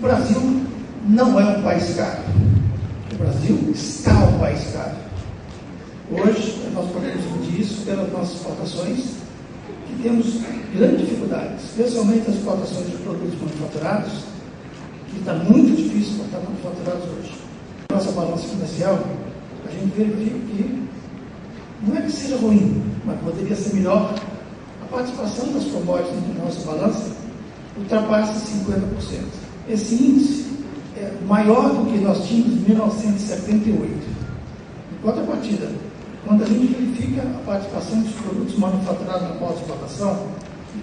Brasil não é um país caro. O Brasil está um país caro. Hoje, nós podemos medir isso pelas nossas exportações, que temos grande dificuldade, especialmente as exportações de produtos manufaturados, que está muito difícil exportar manufaturados hoje. Nossa balança comercial, a gente verifica que não é que seja ruim, mas poderia ser melhor. A participação das commodities na nossa balança ultrapassa 50%. Esse índice é maior do que nós tínhamos em 1978. Em contrapartida, quando a gente verifica a participação dos produtos manufaturados na pós-exportação,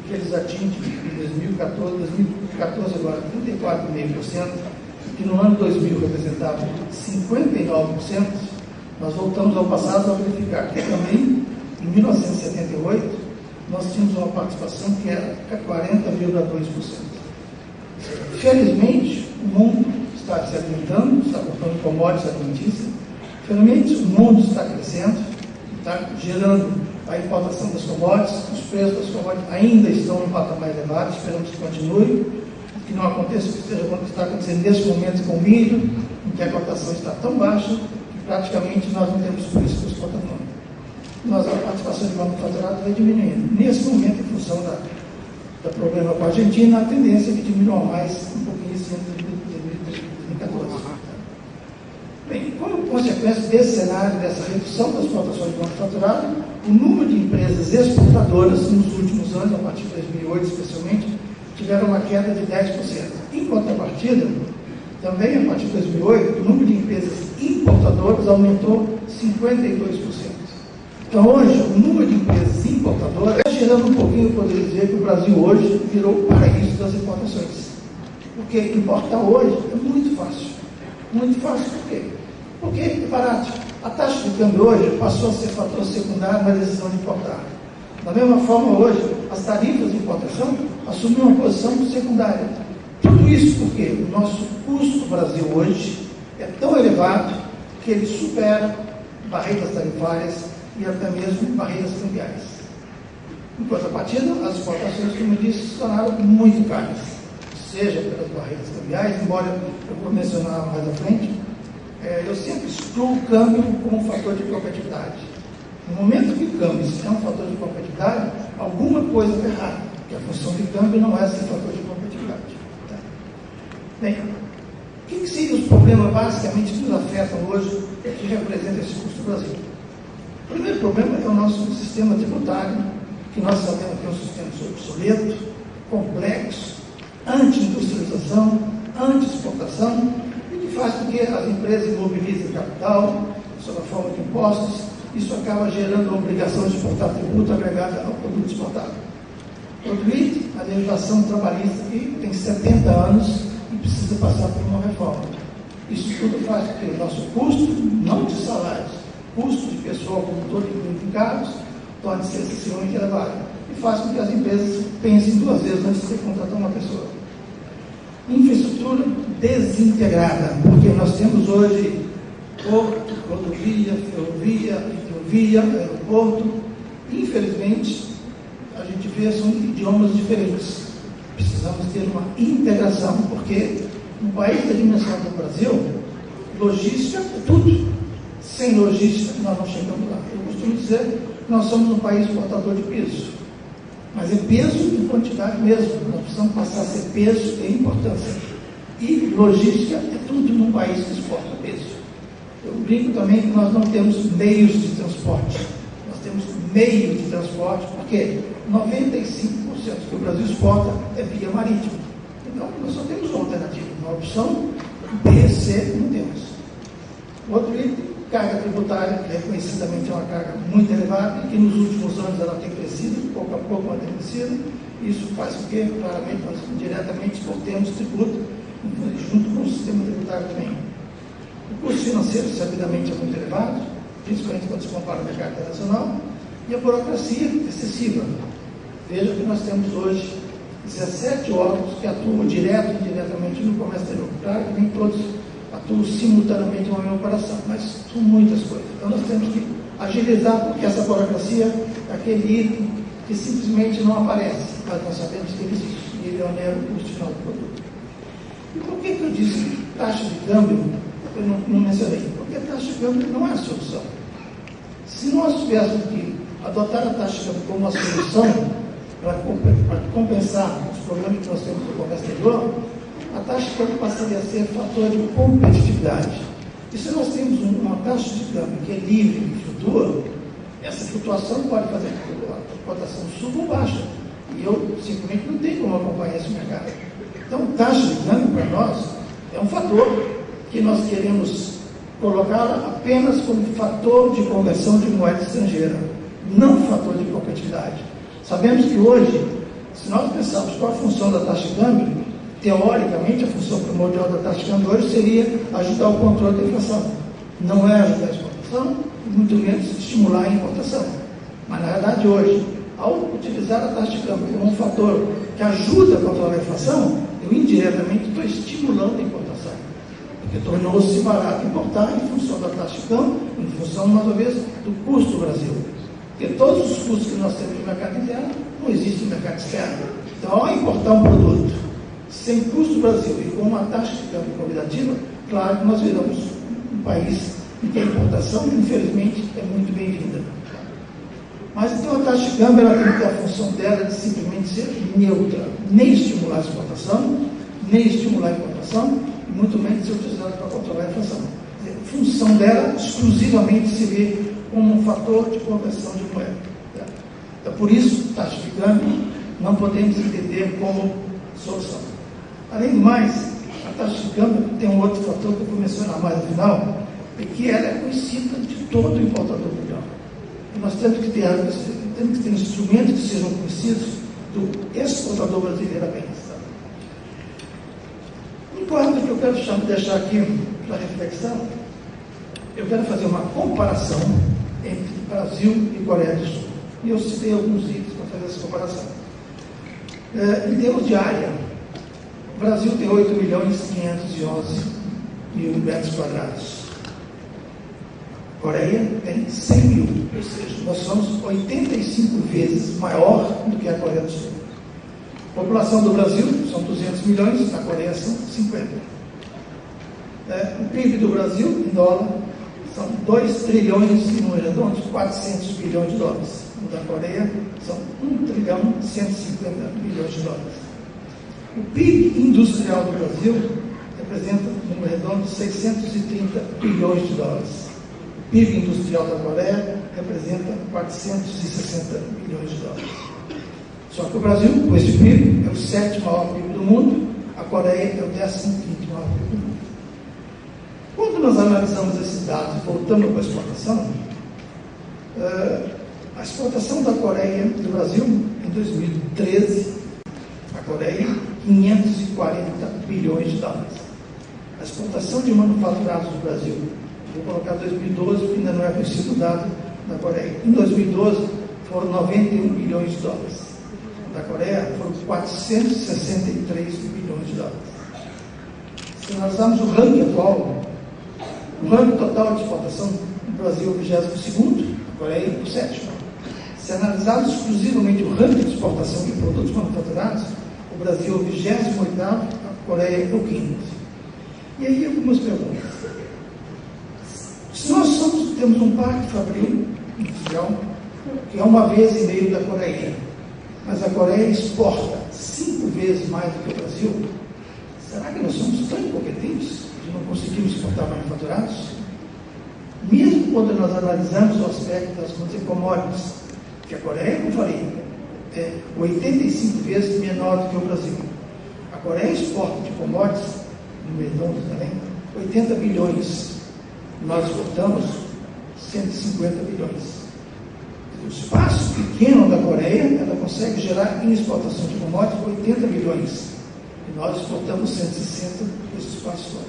que eles atingem em 2014 agora 34,5%, que no ano 2000 representava 59%, nós voltamos ao passado a verificar que também, em 1978, nós tínhamos uma participação que era 40,2%. Felizmente, o mundo está se alimentando, está comprando commodities alimentícias. Felizmente, o mundo está crescendo, está gerando a importação das commodities, os preços das commodities ainda estão em patamar elevado, esperamos que continue, que não aconteça o que está acontecendo nesse momento com o milho, em que a cotação está tão baixa que praticamente nós não temos preço para exportar não. A participação de manufaturado vai diminuindo. Nesse momento, em função do problema com a Argentina, a tendência é que diminua mais um pouquinho esse ano de 2014. Bem, como consequência desse cenário, dessa redução das exportações de manufaturado, o número de empresas exportadoras nos últimos anos, a partir de 2008 especialmente, tiveram uma queda de 10%. Em contrapartida, também a partir de 2008, o número de empresas importadoras aumentou 52%. Então, hoje, o número de empresas importadoras está gerando um pouquinho, eu poderia dizer que o Brasil hoje virou o paraíso das importações. Porque importar hoje é muito fácil. Muito fácil por quê? Porque é barato. A taxa de câmbio hoje passou a ser fator secundário na decisão de importar. Da mesma forma, hoje, as tarifas de importação assumiram uma posição secundária. Tudo isso porque o nosso custo do Brasil hoje é tão elevado que ele supera barreiras tarifárias e até mesmo barreiras cambiais. Em contrapartida, as exportações, como eu disse, se tornaram muito caras, seja pelas barreiras cambiais, embora eu vou mencionar mais à frente, eu sempre excluo o câmbio como um fator de competitividade. No momento que o câmbio é um fator de competitividade, alguma coisa está errada, porque a função de câmbio não é ser fator de competitividade. Tá? Bem, o que seriam os problemas basicamente que nos afetam hoje que representam esse custo do Brasil? O primeiro problema é o nosso sistema tributário, que nós sabemos que é um sistema obsoleto, complexo, anti-industrialização, anti-exportação, e que faz com que as empresas imobilizem capital, sob a forma de impostos. Isso acaba gerando a obrigação de exportar tributo agregado ao produto exportado. Outro item, a legislação trabalhista, que tem 70 anos e precisa passar por uma reforma. Isso tudo faz com que o nosso custo, não de salários, custo de pessoal como todo em cargos, torne-se excessivamente elevado. E faz com que as empresas pensem duas vezes antes de contratar uma pessoa. Infraestrutura desintegrada, porque nós temos hoje porto, rodovia, ferrovia, hidrovia, aeroporto. Infelizmente, a gente vê são idiomas diferentes. Precisamos ter uma integração, porque no país da dimensão do Brasil, logística é tudo. Sem logística, nós não chegamos lá. Eu costumo dizer que nós somos um país exportador de peso. Mas é peso em quantidade mesmo. Nós precisamos passar a ser peso e importância. E logística é tudo num país que exporta peso. Eu brinco também que nós não temos meios de transporte. Nós temos meio de transporte, porque 95% que o Brasil exporta é via marítima. Então, nós só temos uma alternativa. Uma opção B, C, não temos. Outro item, carga tributária, que reconhecidamente é uma carga muito elevada, e que nos últimos anos ela tem crescido, pouco a pouco ela tem crescido. Isso faz com que, claramente, nós diretamente exportemos tributo, junto com o sistema tributário também. O custo financeiro, sabidamente, é muito elevado, principalmente quando se compara ao mercado internacional, e a burocracia excessiva. Veja que nós temos hoje 17 órgãos que atuam direto e indiretamente no comércio exterior. Claro que nem todos atuam simultaneamente em uma mesma operação, mas são muitas coisas. Então nós temos que agilizar, porque essa burocracia é aquele item que simplesmente não aparece, mas nós sabemos que ele existe, e ele onera o custo final do produto. E por que eu disse taxa de câmbio? Eu não mencionei. Porque a taxa de câmbio não é a solução. Se nós tivéssemos que adotar a taxa de câmbio como uma solução para compensar os problemas que nós temos no comércio exterior, a taxa de câmbio passaria a ser fator de competitividade. E se nós temos uma taxa de câmbio que é livre e flutua, essa flutuação pode fazer com que a cotação suba ou baixa. E eu simplesmente não tenho como acompanhar esse mercado. Então, taxa de câmbio para nós é um fator que nós queremos colocar apenas como fator de conversão de moeda estrangeira, não fator de competitividade. Sabemos que hoje, se nós pensarmos qual a função da taxa de câmbio, teoricamente a função primordial da taxa de câmbio hoje seria ajudar o controle da inflação. Não é ajudar a exportação, muito menos estimular a importação. Mas, na verdade, hoje, ao utilizar a taxa de câmbio como um fator que ajuda a controlar a inflação, eu indiretamente estou estimulando a importação. Porque tornou-se barato importar em função da taxa de câmbio, em função, mais uma vez, do custo do Brasil. Porque todos os custos que nós temos no mercado interno não existem no mercado externo. Então, ao importar um produto sem custo do Brasil e com uma taxa de câmbio convidativa, claro que nós viramos um país em que a importação, infelizmente, é muito bem-vinda. Mas então a taxa de câmbio ela tem que ter a função dela de simplesmente ser neutra, nem estimular a exportação, nem estimular a importação, e muito menos ser utilizada para controlar a inflação. A função dela exclusivamente se vê como um fator de conversão de moeda. Então, por isso, taxa de câmbio não podemos entender como solução. Além do mais, a taxa de câmbio tem um outro fator que eu vou mencionar mais no final, é que ela é conhecida de todo o importador mundial. E nós temos que ter instrumentos que sejam conhecidos do exportador brasileiro apenas. Um quadro que eu quero deixar aqui para reflexão, eu quero fazer uma comparação entre Brasil e Coreia do Sul. E eu citei alguns itens para fazer essa comparação. Em termos de área, o Brasil tem 8.511.000 metros quadrados. A Coreia tem 100 mil, ou seja, nós somos 85 vezes maior do que a Coreia do Sul. A população do Brasil são 200 milhões, na Coreia são 50. O PIB do Brasil, em dólar, são 2 trilhões, em número redondo, 400 bilhões de dólares. O da Coreia são 1 trilhão, 150 bilhões de dólares. O PIB industrial do Brasil representa, em número redondo, 630 bilhões de dólares. O PIB industrial da Coreia representa 460 bilhões de dólares. Só que o Brasil, com esse PIB, é o 7º maior PIB do mundo, a Coreia é o 15º maior PIB do mundo. Quando nós analisamos esses dados, voltando para a exportação, a exportação da Coreia do Brasil, em 2013, a Coreia, 540 bilhões de dólares. A exportação de manufaturados do Brasil, vou colocar 2012, porque ainda não é conhecido o dado da Coreia. Em 2012, foram 91 bilhões de dólares. Da Coreia, foram 463 bilhões de dólares. Se analisarmos o ranking atual, o ranking total de exportação, o Brasil é o 22º, a Coreia é o 7º. Se analisarmos exclusivamente o ranking de exportação de produtos manufaturados, o Brasil é o 28º, a Coreia é o 5º. E aí algumas perguntas. Se nós temos um parque fabril industrial, que é 1,5 da Coreia, mas a Coreia exporta 5 vezes mais do que o Brasil, será que nós somos tão incompetentes que não conseguimos exportar manufaturados? Mesmo quando nós analisamos o aspecto das commodities, que a Coreia, como eu falei, é 85 vezes menor do que o Brasil. A Coreia exporta de commodities, no redondo também, 80 bilhões. Nós exportamos 150 bilhões. O espaço pequeno da Coreia, ela consegue gerar em exportação de commodities 80 bilhões. E nós exportamos 160 desse espaço todo.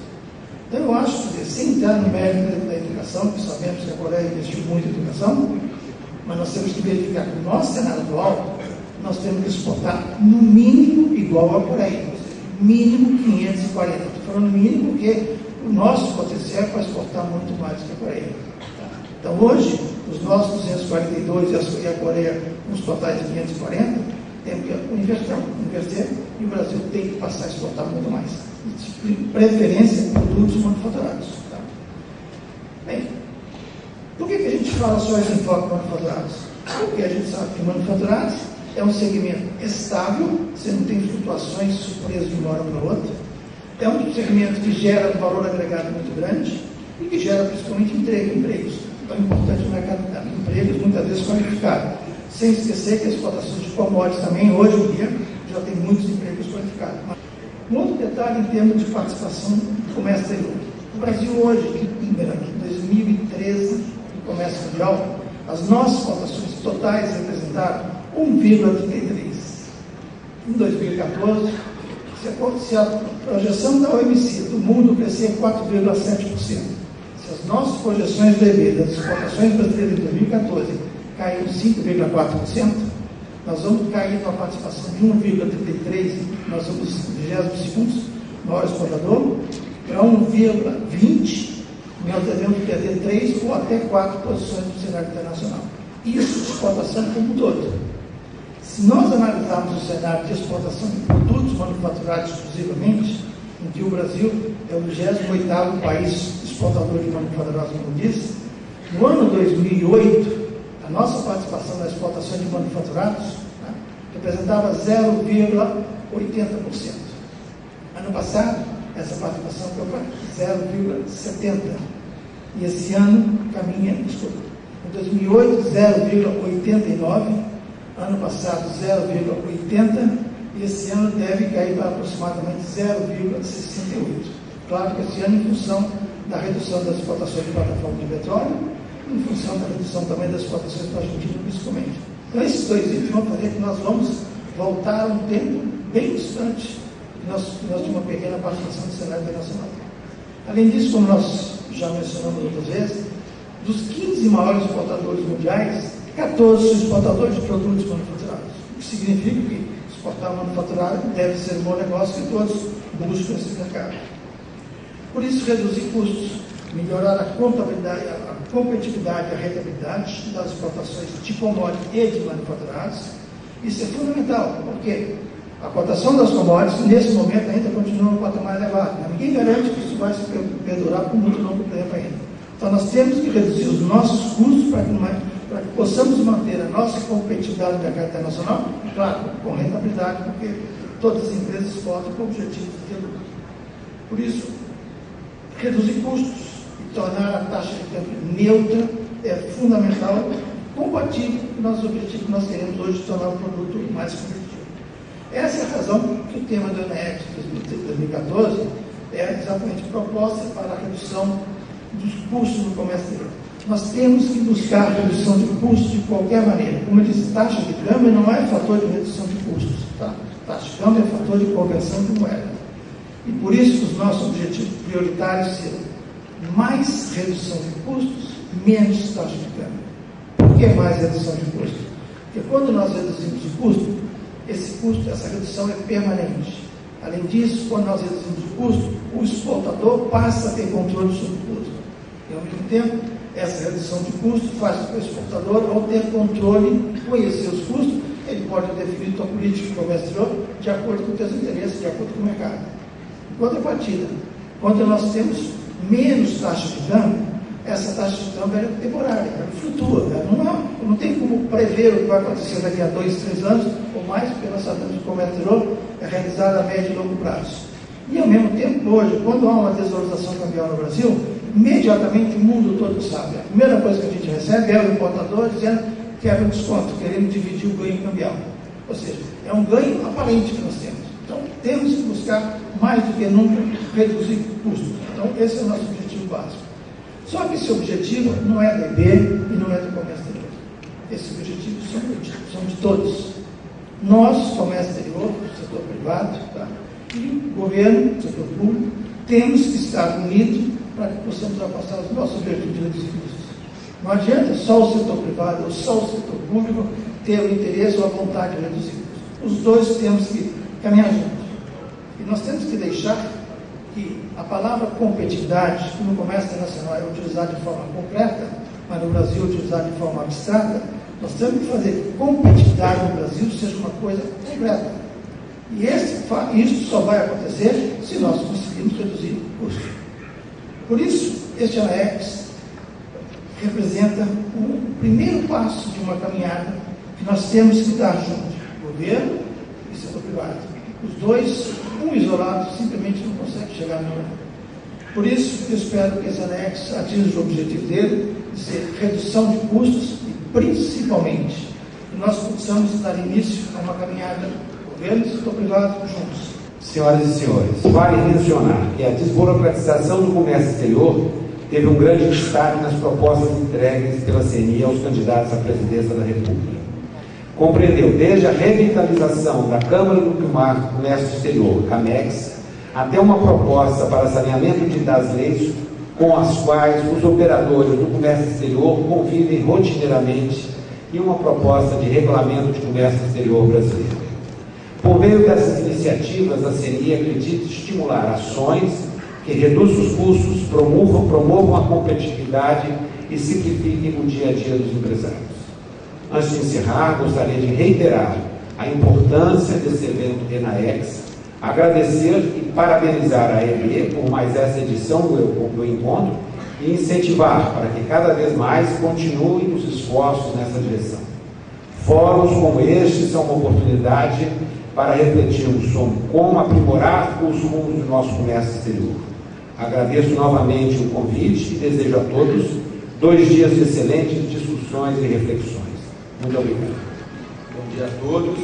Então eu acho que, sem entrar no mérito da educação, que sabemos que a Coreia investiu muito em educação, mas nós temos que verificar que no nosso cenário atual, nós temos que exportar no mínimo igual à Coreia, mínimo 540. Estou falando mínimo porque o nosso potencial é para exportar muito mais do que a Coreia. Então hoje, os nossos 242 e a Coreia, uns totais de 540, temos que inverter, e o Brasil tem que passar a exportar muito mais. De preferência, produtos manufaturados. Tá? Bem, por que a gente fala só esse enfoque manufaturados? Porque a gente sabe que manufaturados é um segmento estável, você não tem flutuações surpresas de uma hora para outra. É um segmento que gera um valor agregado muito grande e que gera principalmente empregos. Então é importante no mercado de empregos, muitas vezes qualificados. Sem esquecer que a exportação de commodities também, hoje em dia, já tem muitos empregos qualificados. Um outro detalhe em termos de participação do comércio exterior. O Brasil hoje, em 2013, no comércio mundial, as nossas exportações totais representaram 1,33. Em 2014, se a projeção da OMC do mundo crescer 4,7%, se as nossas projeções do EB das exportações brasileiras em 2014 caíram 5,4%, nós vamos cair numa participação de 1,33%, nós somos o 22º maior exportador, para 1,20%, nós devemos perder 3 ou até 4 posições no cenário internacional. Isso de exportação como um todo. Se nós analisarmos o cenário de exportação de produtos manufaturados exclusivamente, em que o Brasil é o 28º país exportador de manufaturados, como disse, no ano 2008, a nossa participação na exportação de manufaturados, né, representava 0,80%. Ano passado, essa participação foi para 0,70%. E esse ano caminha, desculpa, em 2008, 0,89%, ano passado 0,80%, e esse ano deve cair para aproximadamente 0,68%. Claro que esse ano, em função da redução das exportações de plataforma de petróleo, em função da redução também das exportações para a Argentina, principalmente. Então, esses dois itens vão fazer que nós vamos voltar a um tempo bem distante que nós tínhamos uma pequena participação no cenário internacional. Além disso, como nós já mencionamos outras vezes, dos 15 maiores exportadores mundiais, 14 são exportadores de produtos manufaturados, o que significa que exportar manufaturado deve ser um bom negócio e todos buscam esse mercado. Por isso, reduzir custos, melhorar a contabilidade, a competitividade e a rentabilidade das exportações de commodities e de manufaturados, isso é fundamental, porque a cotação das commodities, nesse momento, ainda continua um patamar elevado, mas ninguém garante que isso vai se perdurar por muito longo tempo ainda. Então, nós temos que reduzir os nossos custos para que possamos manter a nossa competitividade no mercado internacional, claro, com rentabilidade, porque todas as empresas exportam com o objetivo de ter lucro. Por isso, reduzir custos e tornar a taxa de câmbio neutra é fundamental, compatível com o nosso objetivo que nós queremos hoje de tornar o produto mais competitivo. Essa é a razão que o tema do ENEAC de 2014 é exatamente proposta para a redução dos custos no comércio exterior. Nós temos que buscar a redução de custos de qualquer maneira. Como eu disse, taxa de câmbio não é fator de redução de custos. Tá? Taxa de câmbio é fator de conversão de moeda. E por isso os nossos objetivos prioritários serão mais redução de custos, menos taxa de câmbio. Por que mais redução de custos? Porque quando nós reduzimos o custo, essa redução é permanente. Além disso, quando nós reduzimos o custo, o exportador passa a ter controle sobre o custo. E ao mesmo tempo, essa redução de custo faz com que o exportador, ao ter controle, conhecer os custos, ele pode definir sua política de comércio exterior de acordo com os seus interesses, de acordo com o mercado. Em contrapartida, quando nós temos menos taxa de câmbio, essa taxa de câmbio é temporária, ela flutua, não tem como prever o que vai acontecer daqui a 2, 3 anos ou mais, porque nós sabemos que o comércio exterior é realizado a médio e longo prazo. E ao mesmo tempo, hoje, quando há uma desvalorização cambial no Brasil, imediatamente o mundo todo sabe. A primeira coisa que a gente recebe é o importador dizendo que quer um desconto, querendo dividir o ganho cambial. Ou seja, é um ganho aparente que nós temos. Então, temos que buscar, mais do que nunca, reduzir custos. Então, esse é o nosso objetivo básico. Só que esse objetivo não é do EB e não é do comércio exterior. Esses objetivos são de todos. Nós, comércio exterior, setor privado, tá? E o governo, setor público, temos que estar unidos para que possamos ultrapassar os nossos objetivos de reduzir custos. Não adianta só o setor privado ou só o setor público ter o interesse ou a vontade de reduzir custos. Os dois temos que caminhar juntos. E nós temos que deixar que a palavra competitividade, que no comércio internacional é utilizada de forma concreta, mas no Brasil é utilizada de forma abstrata, Nós temos que fazer que a competitividade no Brasil seja uma coisa completa. E isso só vai acontecer se nós conseguirmos reduzir o custo. Por isso, este ANAEX representa o primeiro passo de uma caminhada que nós temos que dar junto, governo e setor privado. Os dois, um isolado, simplesmente não consegue chegar no outro. Por isso, eu espero que esse ANAEX atinja o objetivo dele, de ser redução de custos e, principalmente, que nós possamos dar início a uma caminhada, governo e setor privado, juntos. Senhoras e senhores, vale mencionar que a desburocratização do comércio exterior teve um grande destaque nas propostas entregues pela CNI aos candidatos à presidência da República. Compreendeu desde a revitalização da Câmara do Comércio Exterior, CAMEX, até uma proposta para saneamento das leis com as quais os operadores do comércio exterior convivem rotineiramente e uma proposta de regulamento de comércio exterior brasileiro. Por meio dessas iniciativas, a CNI acredita estimular ações que reduzam os custos, promovam a competitividade e simplifiquem o dia a dia dos empresários. Antes de encerrar, gostaria de reiterar a importância desse evento ENAEX, agradecer e parabenizar a EB por mais essa edição do encontro e incentivar para que cada vez mais continuem os esforços nessa direção. Fóruns como este são uma oportunidade para refletirmos sobre como aprimorar os rumos do nosso comércio exterior. Agradeço novamente o convite e desejo a todos 2 dias de excelentes discussões e reflexões. Muito obrigado. Bom dia a todos.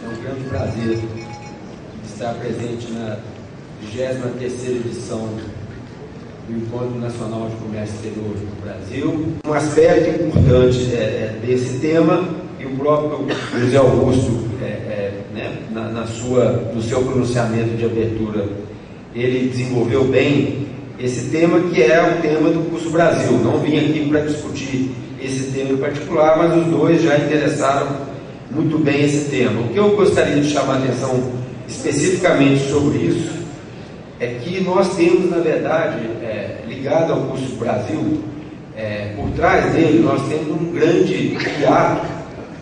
É um grande prazer estar presente na 23ª edição do Encontro Nacional de Comércio Exterior no Brasil. Um aspecto importante desse tema, e o próprio José Augusto, no seu pronunciamento de abertura, ele desenvolveu bem esse tema, que é o tema do Curso Brasil. Não vim aqui para discutir esse tema em particular, mas os dois já interessaram muito bem esse tema. O que eu gostaria de chamar a atenção especificamente sobre isso é que nós temos, na verdade, ligado ao Curso Brasil, por trás dele, nós temos um grande hiato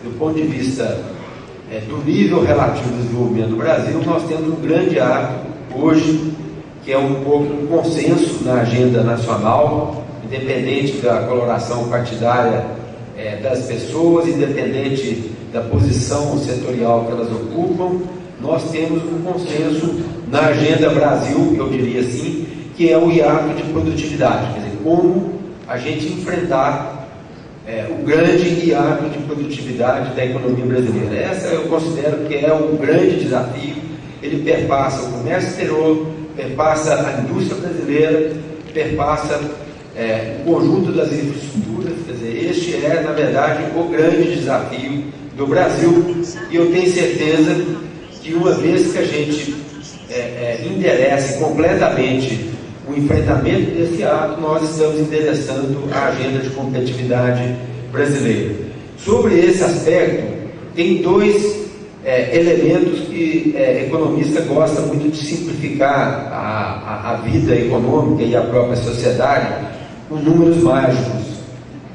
do ponto de vista do nível relativo do desenvolvimento do Brasil. Nós temos um grande ato hoje, que é um pouco um consenso na agenda nacional, independente da coloração partidária das pessoas, independente da posição setorial que elas ocupam. Nós temos um consenso na agenda Brasil, eu diria assim, que é o hiato de produtividade, quer dizer, como a gente enfrentar o grande hiato de produtividade da economia brasileira. Essa eu considero que é um grande desafio. Ele perpassa o comércio exterior, perpassa a indústria brasileira, perpassa o conjunto das infraestruturas. Quer dizer, este é, na verdade, o grande desafio do Brasil, e eu tenho certeza que uma vez que a gente enderece completamente o enfrentamento desse ato, nós estamos endereçando a agenda de competitividade brasileira. Sobre esse aspecto, tem 2 elementos que economista gosta muito de simplificar a vida econômica e a própria sociedade com números mágicos.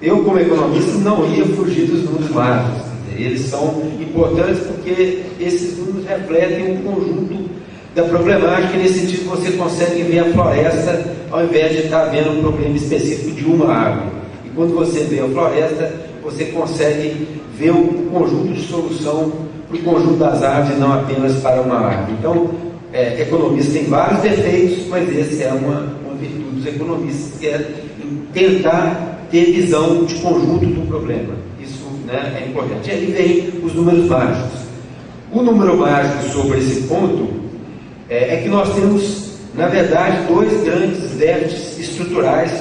Eu, como economista, não ia fugir dos números mágicos. Eles são importantes porque esses números refletem um conjunto da problemática, e nesse sentido você consegue ver a floresta ao invés de estar vendo um problema específico de uma árvore. E quando você vê a floresta, você consegue ver o conjunto de solução para o conjunto das árvores e não apenas para uma árvore. Então, economistas têm vários defeitos, mas esse é uma virtude dos economistas, que é tentar ter visão de conjunto do problema. Isso, é importante. E aí vem os números mágicos. O número mágico sobre esse ponto é que nós temos, na verdade, 2 grandes déficits estruturais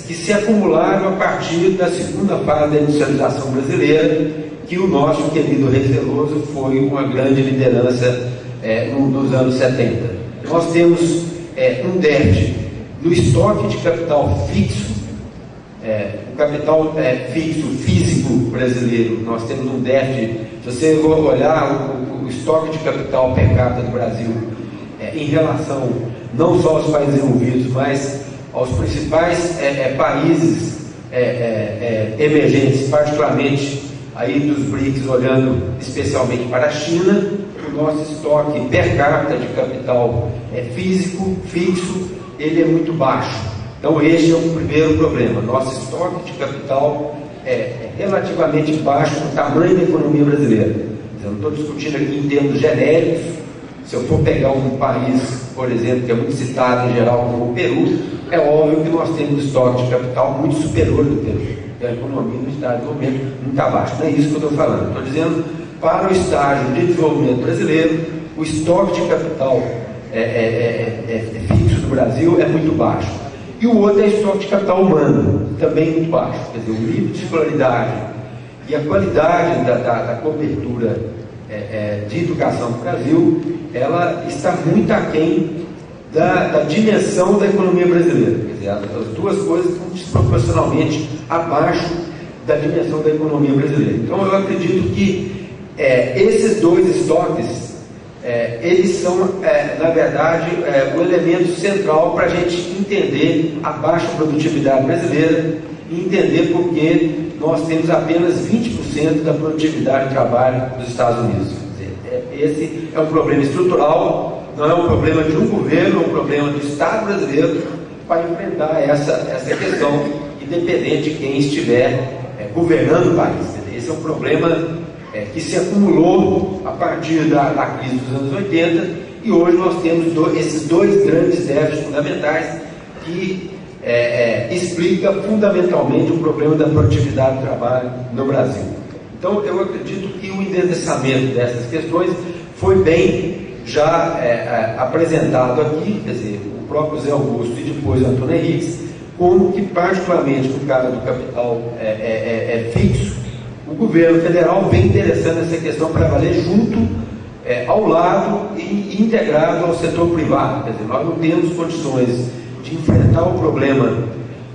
que se acumularam a partir da segunda fase da industrialização brasileira, que o nosso querido Reis Veloso foi uma grande liderança nos anos 70. Nós temos um déficit no estoque de capital fixo, o capital fixo físico brasileiro. Nós temos um déficit. Se você olhar o estoque de capital per capita do Brasil em relação não só aos países envolvidos, mas aos principais países emergentes, particularmente aí dos BRICS, olhando especialmente para a China, o nosso estoque per capita de capital físico, fixo, ele é muito baixo. Então este é o primeiro problema. Nosso estoque de capital é relativamente baixo para o tamanho da economia brasileira. Eu não estou discutindo aqui em termos genéricos. Se eu for pegar um país, por exemplo, que é muito citado em geral como o Peru, é óbvio que nós temos estoque de capital muito superior do Peru. A economia no estágio do momento muito abaixo. Não é isso que eu estou falando. Estou dizendo, para o estágio de desenvolvimento brasileiro, o estoque de capital fixo do Brasil é muito baixo. E o outro é o estoque de capital humano, também muito baixo. Quer dizer, o nível de escolaridade e a qualidade da cobertura de educação no Brasil, ela está muito aquém da dimensão da economia brasileira. Quer dizer, as duas coisas estão desproporcionalmente abaixo da dimensão da economia brasileira. Então eu acredito que esses dois estoques eles são, na verdade, o elemento central para a gente entender a baixa produtividade brasileira e entender por que nós temos apenas 20% da produtividade de trabalho dos Estados Unidos. Quer dizer, esse é um problema estrutural, não é um problema de um governo, é um problema do Estado brasileiro para enfrentar essa questão, independente de quem estiver governando o país. Quer dizer, esse é um problema que se acumulou a partir da crise dos anos 80, e hoje nós temos esses dois grandes déficits fundamentais que explica fundamentalmente o problema da produtividade do trabalho no Brasil. Então eu acredito que o endereçamento dessas questões foi bem já apresentado aqui, quer dizer, o próprio Zé Augusto e depois o Antônio Henriques, como que particularmente no caso do capital fixo, o governo federal vem interessando essa questão para valer junto, ao lado e integrado ao setor privado. Quer dizer, nós não temos condições de enfrentar o problema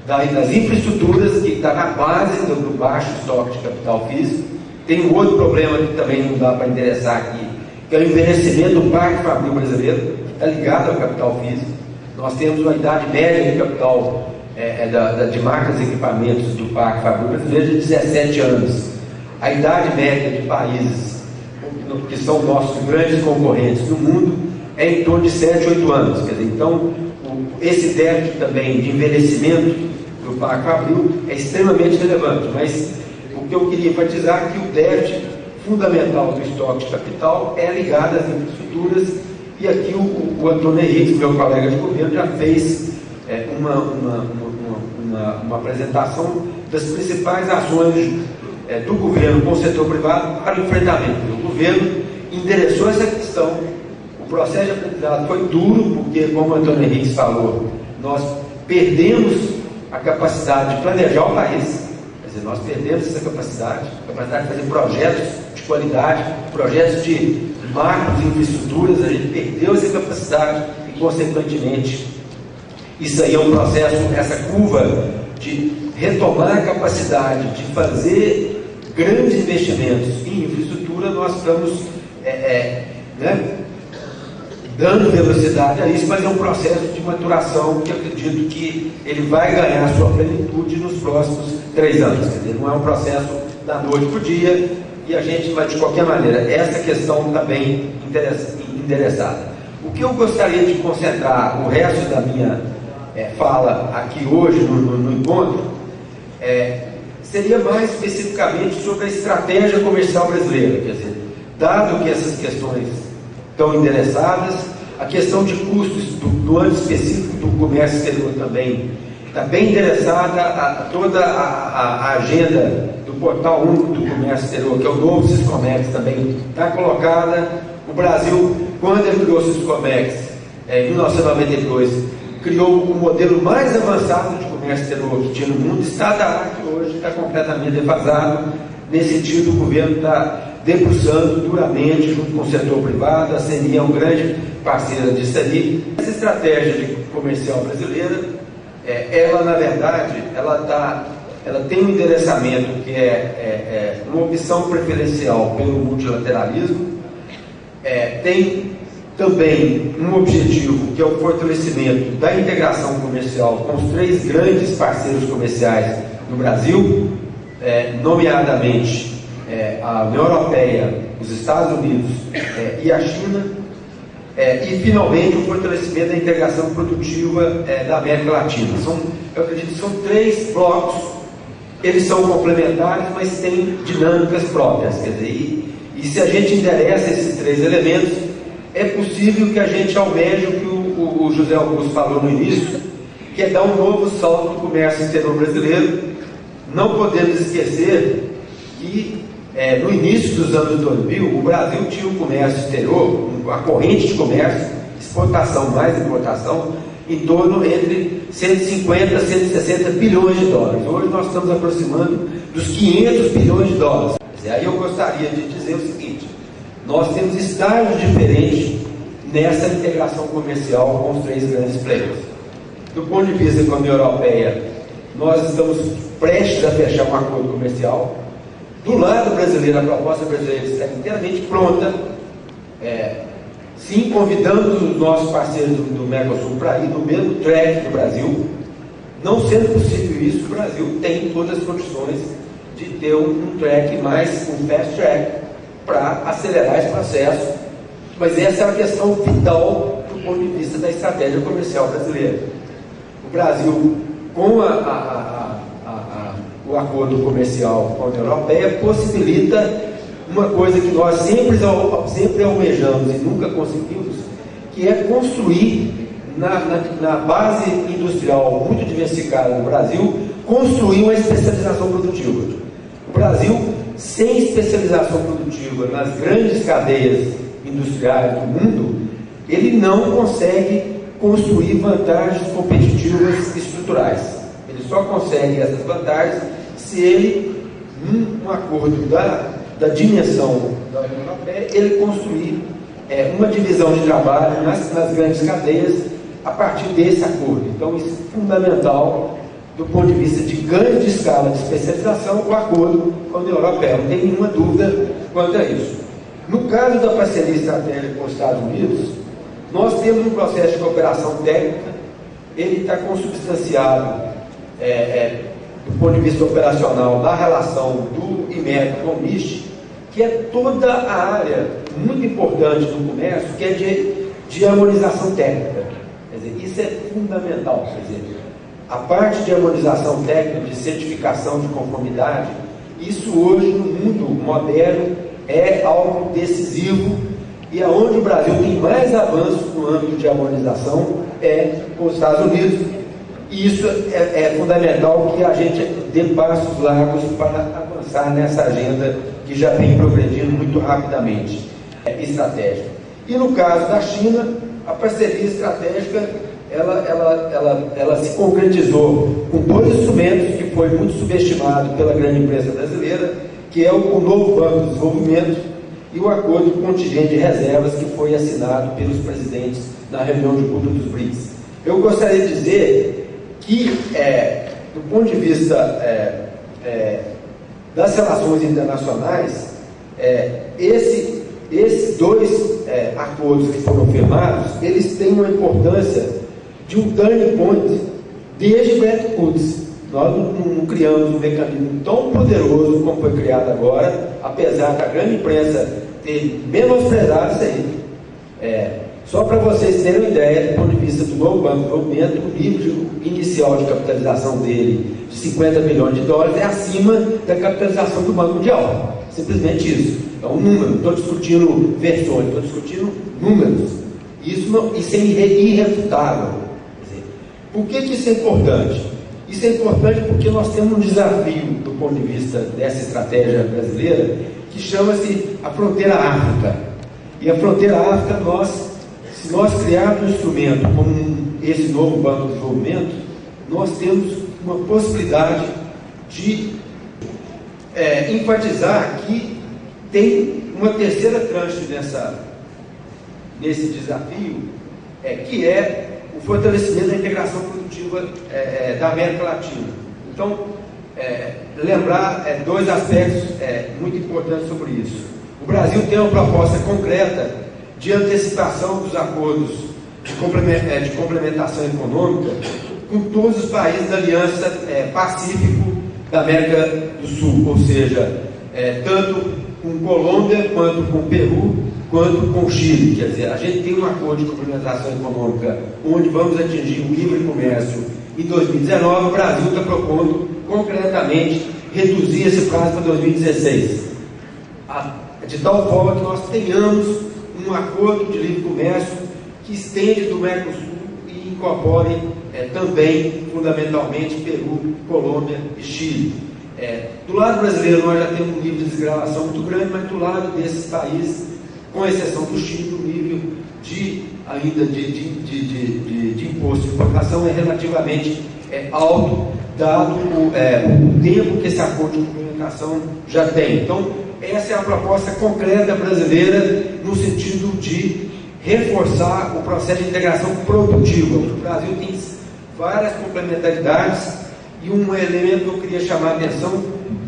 das infraestruturas, que está na base do baixo estoque de capital físico. Tem um outro problema que também não dá para interessar aqui, que é o envelhecimento do parque fabril brasileiro, que está ligado ao capital físico. Nós temos uma idade média de capital de máquinas e equipamentos do parque fabril brasileiro de 17 anos. A idade média de países que são nossos grandes concorrentes no mundo é em torno de 7, 8 anos. Quer dizer, então, esse déficit também de envelhecimento do parque fabril é extremamente relevante. Mas o que eu queria enfatizar é que o déficit fundamental do estoque de capital é ligado às infraestruturas, e aqui o Antônio Henriques, meu colega de governo, já fez uma apresentação das principais ações do governo com o setor privado para o enfrentamento. O governo endereçou essa questão. O processo de aprendizado foi duro, porque, como o Antônio Henriques falou, nós perdemos a capacidade de planejar o país. Quer dizer, nós perdemos essa capacidade de fazer projetos de qualidade, projetos de macros e infraestruturas. A gente perdeu essa capacidade e, consequentemente, isso aí é um processo, essa curva de retomar a capacidade de fazer grandes investimentos em infraestrutura, nós estamos dando velocidade a isso, mas é um processo de maturação que eu acredito que ele vai ganhar sua plenitude nos próximos 3 anos. Quer dizer, não é um processo da noite para o dia, e a gente vai, de qualquer maneira, essa questão está bem interessada. O que eu gostaria de concentrar o resto da minha fala aqui hoje no encontro seria mais especificamente sobre a estratégia comercial brasileira. Quer dizer, dado que essas questões estão endereçadas, a questão de custos do âmbito específico do comércio exterior também está bem endereçada, toda a agenda do Portal Único do Comércio Exterior, que é o novo Siscomex, também está colocada. O Brasil, quando ele criou o Siscomex, em 1992, criou o modelo mais avançado de comércio exterior que tinha no mundo, está da arte hoje, está completamente defasado. Nesse sentido, o governo está debruçando duramente junto com o setor privado. A CNI é um grande parceiro disso ali. Essa estratégia comercial brasileira, ela, na verdade, ela tem um endereçamento que uma opção preferencial pelo multilateralismo, tem também um objetivo que é o fortalecimento da integração comercial com os 3 grandes parceiros comerciais do Brasil, nomeadamente a União Europeia, os Estados Unidos e a China, e finalmente o fortalecimento da integração produtiva da América Latina. Eu acredito que são 3 blocos, eles são complementares, mas têm dinâmicas próprias. Quer dizer, e se a gente endereça esses 3 elementos, é possível que a gente almeje o que o José Augusto falou no início, que é dar um novo salto no comércio exterior brasileiro. Não podemos esquecer que no início dos anos 2000, o Brasil tinha um comércio exterior, a corrente de comércio, exportação mais importação, em torno entre 150 a 160 bilhões de dólares. Hoje nós estamos aproximando dos 500 bilhões de dólares. Aí eu gostaria de dizer o seguinte: nós temos estágios diferentes nessa integração comercial com os 3 grandes players. Do ponto de vista da União Europeia, nós estamos prestes a fechar um acordo comercial. Do lado brasileiro, a proposta brasileira está inteiramente pronta, sim, convidando os nossos parceiros do Mercosul para ir no mesmo track do Brasil. Não sendo possível isso, o Brasil tem todas as condições de ter um track mais, um fast track, para acelerar esse processo. Mas essa é a questão vital do ponto de vista da estratégia comercial brasileira. O Brasil, com o acordo comercial com a União Europeia, possibilita uma coisa que nós sempre almejamos e nunca conseguimos, que é construir na base industrial muito diversificada do Brasil, construir uma especialização produtiva. O Brasil, sem especialização produtiva nas grandes cadeias industriais do mundo, ele não consegue construir vantagens competitivas estruturais. Ele só consegue essas vantagens se ele, num acordo da dimensão da União Europeia, ele construir uma divisão de trabalho nas grandes cadeias a partir desse acordo. Então isso é fundamental do ponto de vista de grande escala de especialização, o acordo com a União Europeia. Não tem nenhuma dúvida quanto a isso. No caso da parceria estratégica com os Estados Unidos, nós temos um processo de cooperação técnica, ele está consubstanciado do ponto de vista operacional da relação do IMEC com o MIST, que é toda a área muito importante do comércio, que é de harmonização técnica. Quer dizer, isso é fundamental. Quer dizer, a parte de harmonização técnica, de certificação de conformidade, isso hoje no mundo moderno é algo decisivo, e aonde o Brasil tem mais avanço no âmbito de harmonização é com os Estados Unidos. E isso é fundamental que a gente dê passos largos para avançar nessa agenda que já vem progredindo muito rapidamente, estratégica. E no caso da China, a parceria estratégica ela se concretizou com 2 instrumentos que foi muito subestimado pela grande imprensa brasileira, que é o novo Banco de Desenvolvimento e o acordo de contingente de reservas que foi assinado pelos presidentes na reunião de Cuba dos BRICS. Eu gostaria de dizer que, do ponto de vista das relações internacionais, esses 2 acordos que foram firmados, eles têm uma importância de um turning point desde Bretton Woods. Nós não criamos um mecanismo tão poderoso como foi criado agora, apesar da grande imprensa ter menosprezado isso aí. Só para vocês terem uma ideia, do ponto de vista do novo Banco de Desenvolvimento, o nível inicial de capitalização dele, de 50 bilhões de dólares, é acima da capitalização do Banco Mundial. Simplesmente isso. É um número. Não estou discutindo versões, estou discutindo números. Isso é irrefutável. Quer dizer, por que isso é importante? Isso é importante porque nós temos um desafio do ponto de vista dessa estratégia brasileira que chama-se a fronteira África. E a fronteira África, se nós criarmos um instrumento como esse novo Banco de Desenvolvimento, nós temos uma possibilidade de enfatizar que tem uma terceira tranche nesse desafio, que é o fortalecimento da integração produtiva da América Latina. Então, lembrar 2 aspectos muito importantes sobre isso. O Brasil tem uma proposta concreta de antecipação dos acordos de complementação econômica com todos os países da Aliança Pacífico da América do Sul, ou seja, tanto com Colômbia, quanto com Peru, quanto com Chile. Quer dizer, a gente tem um acordo de complementação econômica onde vamos atingir o livre comércio em 2019, o Brasil está propondo concretamente reduzir esse prazo para 2016, de tal forma que nós tenhamos um acordo de livre comércio que estende do Mercosul e incorpore também, fundamentalmente, Peru, Colômbia e Chile. Do lado brasileiro nós já temos um nível de desgravação muito grande, mas do lado desses países, com exceção do Chile, o nível de imposto de importação é relativamente alto, dado o tempo que esse acordo de complementação já tem. Então, essa é a proposta concreta brasileira no sentido de reforçar o processo de integração produtiva. O Brasil tem várias complementaridades e um elemento que eu queria chamar a atenção,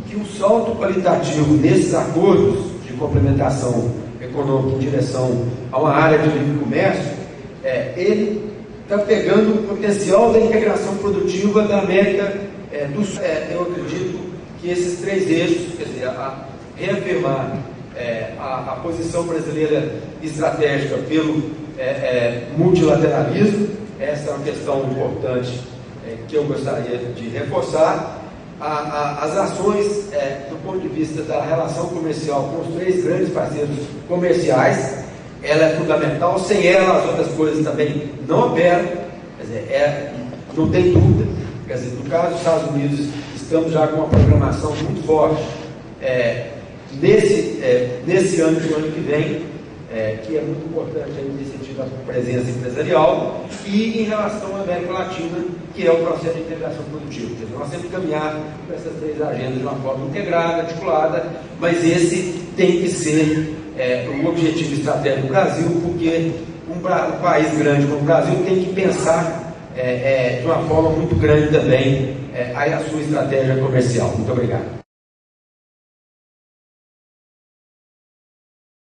que o salto qualitativo nesses acordos de complementação econômica em direção a uma área de livre comércio, ele está pegando o potencial da integração produtiva da América do Sul. Eu acredito que esses três eixos, quer dizer, reafirmar a posição brasileira estratégica pelo multilateralismo, essa é uma questão importante que eu gostaria de reforçar. As ações do ponto de vista da relação comercial com os três grandes parceiros comerciais, ela é fundamental. Sem ela as outras coisas também não operam. Quer dizer, não tem dúvida. Quer dizer, no caso dos Estados Unidos, estamos já com uma programação muito forte nesse ano e no ano que vem, que é muito importante aí nesse sentido da presença empresarial, e em relação à América Latina, que é o processo de integração produtiva. Quer dizer, nós temos que caminhar com essas três agendas de uma forma integrada, articulada, mas esse tem que ser o objetivo estratégico do Brasil, porque um país grande como o Brasil tem que pensar de uma forma muito grande também a sua estratégia comercial. Muito obrigado.